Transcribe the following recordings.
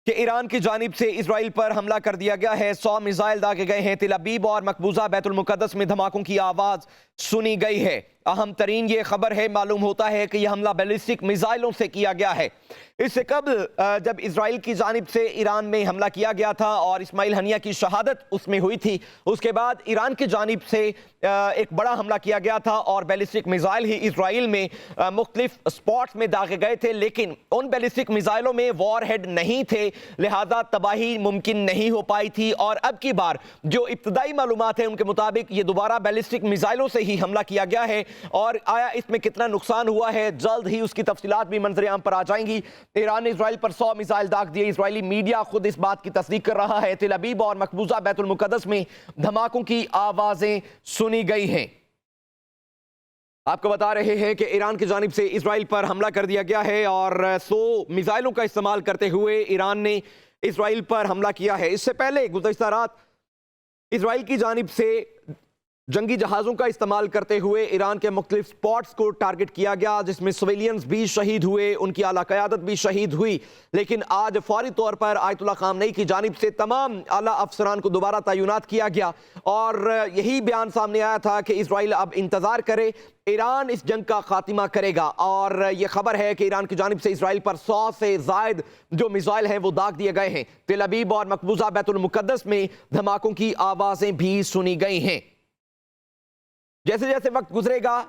کہ ایران کی جانب سے اسرائیل پر حملہ کر دیا گیا ہے۔ 100 میزائل داغے گئے ہیں۔ تل ابیب اور مقبوضہ بیت المقدس میں دھماکوں کی آواز سنی گئی ہے۔ اہم ترین یہ خبر ہے، معلوم ہوتا ہے کہ یہ حملہ بیلسٹک میزائلوں سے کیا گیا ہے۔ اس سے قبل جب اسرائیل کی جانب سے ایران میں حملہ کیا گیا تھا اور اسماعیل ہنیہ کی شہادت اس میں ہوئی تھی، اس کے بعد ایران کی جانب سے ایک بڑا حملہ کیا گیا تھا اور بیلسٹک میزائل ہی اسرائیل میں مختلف سپاٹس میں داغے گئے تھے، لیکن ان بیلسٹک میزائلوں میں وار ہیڈ نہیں تھے، لہذا تباہی ممکن نہیں ہو پائی تھی۔ اور اب کی بار جو ابتدائی معلومات ہیں ان کے مطابق یہ دوبارہ بیلسٹک میزائلوں سے ہی حملہ کیا گیا ہے، اور آیا اس میں کتنا نقصان ہوا ہے، جلد ہی اس کی تفصیلات بھی منظر عام پر آ جائیں گی۔ ایران نے اسرائیل پر 100 میزائل داغ دیے۔ اسرائیلی میڈیا خود اس بات کی تصدیق کر رہا ہے۔ تل ابیب اور مقبوضہ بیت المقدس میں دھماکوں کی آوازیں سنی گئی ہیں۔ آپ کو بتا رہے ہیں کہ ایران کی جانب سے اسرائیل پر حملہ کر دیا گیا ہے اور 100 میزائلوں کا استعمال کرتے ہوئے ایران نے اسرائیل پر حملہ کیا ہے۔ اس سے پہلے گزشتہ رات اسرائیل کی جانب سے جنگی جہازوں کا استعمال کرتے ہوئے ایران کے مختلف سپاٹس کو ٹارگٹ کیا گیا، جس میں سویلینز بھی شہید ہوئے، ان کی اعلیٰ قیادت بھی شہید ہوئی۔ لیکن آج فوری طور پر آیت اللہ خامنئی کی جانب سے تمام اعلیٰ افسران کو دوبارہ تعینات کیا گیا، اور یہی بیان سامنے آیا تھا کہ اسرائیل اب انتظار کرے، ایران اس جنگ کا خاتمہ کرے گا۔ اور یہ خبر ہے کہ ایران کی جانب سے اسرائیل پر 100 سے زائد جو میزائل ہیں وہ داغ دیے گئے ہیں۔ تل ابیب اور مقبوضہ بیت المقدس میں دھماکوں کی آوازیں بھی سنی گئی ہیں۔ جیسے جیسے وقت گزرے گا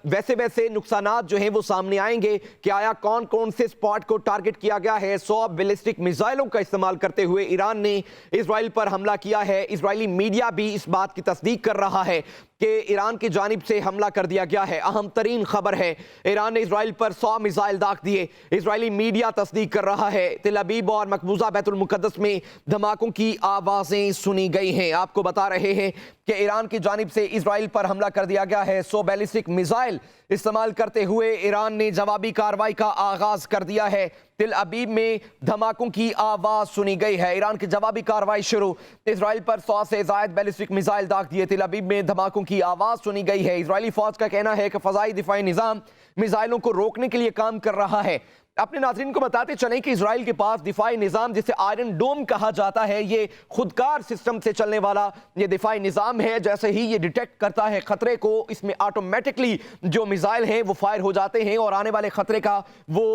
ویسے ویسے نقصانات جو ہیں وہ سامنے آئیں گے کہ آیا کون کون سے سپاٹ کو ٹارگٹ کیا گیا ہے۔ 100 بیلسٹک میزائلوں کا استعمال کرتے ہوئے ایران نے اسرائیل پر حملہ کیا ہے۔ اسرائیلی میڈیا بھی اس بات کی تصدیق کر رہا ہے کہ ایران کی جانب سے حملہ کر دیا گیا ہے۔ اہم ترین خبر ہے، ایران نے اسرائیل پر 100 میزائل داغ دیے۔ اسرائیلی میڈیا تصدیق کر رہا ہے، تل ابیب اور مقبوضہ بیت المقدس میں دھماکوں کی آوازیں سنی گئی ہیں۔ آپ کو بتا رہے ہیں کہ ایران کی جانب سے اسرائیل پر حملہ کر دیا گیا ہے۔ 100 بیلسٹک میزائل استعمال کرتے ہوئے ایران نے جوابی کارروائی کا آغاز کر دیا ہے۔ تل ابیب میں دھماکوں کی آواز سنی گئی ہے۔ ایران کی جوابی کارروائی شروع، اسرائیل پر 100 سے زائد بیلسٹک میزائل داغ دیے۔ تل ابیب میں دھماکوں کی آواز سنی گئی ہے۔ اسرائیلی فوج کا کہنا ہے کہ فضائی دفاعی نظام میزائلوں کو روکنے کے لیے کام کر رہا ہے۔ اپنے ناظرین کو بتاتے چلیں کہ اسرائیل کے پاس دفاعی نظام جسے آئرن ڈوم کہا جاتا ہے، یہ خودکار سسٹم سے چلنے والا یہ دفاعی نظام ہے۔ جیسے ہی یہ ڈیٹیکٹ کرتا ہے خطرے کو، اس میں آٹومیٹکلی جو میزائل ہیں وہ فائر ہو جاتے ہیں اور آنے والے خطرے کا وہ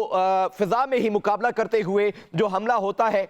فضا میں ہی مقابلہ کرتے ہوئے جو حملہ ہوتا ہے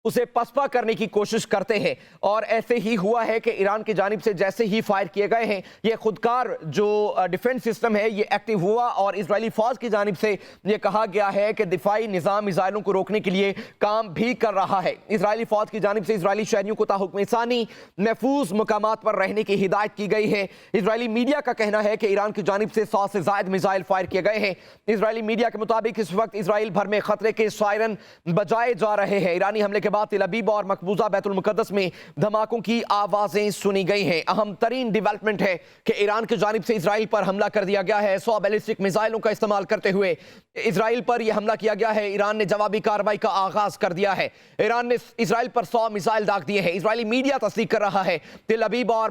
اسے پسپا کرنے کی کوشش کرتے ہیں۔ اور ایسے ہی ہوا ہے کہ ایران کی جانب سے جیسے ہی فائر کیے گئے ہیں، یہ خودکار جو ڈیفنس سسٹم ہے یہ ایکٹیو ہوا، اور اسرائیلی فوج کی جانب سے یہ کہا گیا ہے کہ دفاعی نظام میزائلوں کو روکنے کے لیے کام بھی کر رہا ہے۔ اسرائیلی فوج کی جانب سے اسرائیلی شہریوں کو تاحکم ثانی محفوظ مقامات پر رہنے کی ہدایت کی گئی ہے۔ اسرائیلی میڈیا کا کہنا ہے کہ ایران کی جانب سے 100 سے زائد میزائل فائر کیے گئے ہیں۔ اسرائیلی میڈیا کے مطابق اس وقت اسرائیل بھر میں خطرے کے سائرن بجائے جا رہے ہیں۔ ایرانی حملے کے بعد تل ابیب اور مقبوضہ بیت المقدس میں دھماکوں کی آوازیں سنی گئی ہیں۔ اہم ترین ڈیولپمنٹ ہے کہ ایران کی جانب سے اسرائیل پر حملہ کر دیا گیا ہے۔ 100 بیلسٹک میزائلوں کا استعمال کرتے ہوئے اسرائیل پر یہ حملہ کیا گیا ہے۔ ایران نے جوابی کارروائی کا آغاز کر دیا ہے۔ ایران نے اسرائیل پر 100 میزائل داغ دیے ہیں۔ اسرائیلی میڈیا تصدیق کر رہا ہے، تل ابیب اور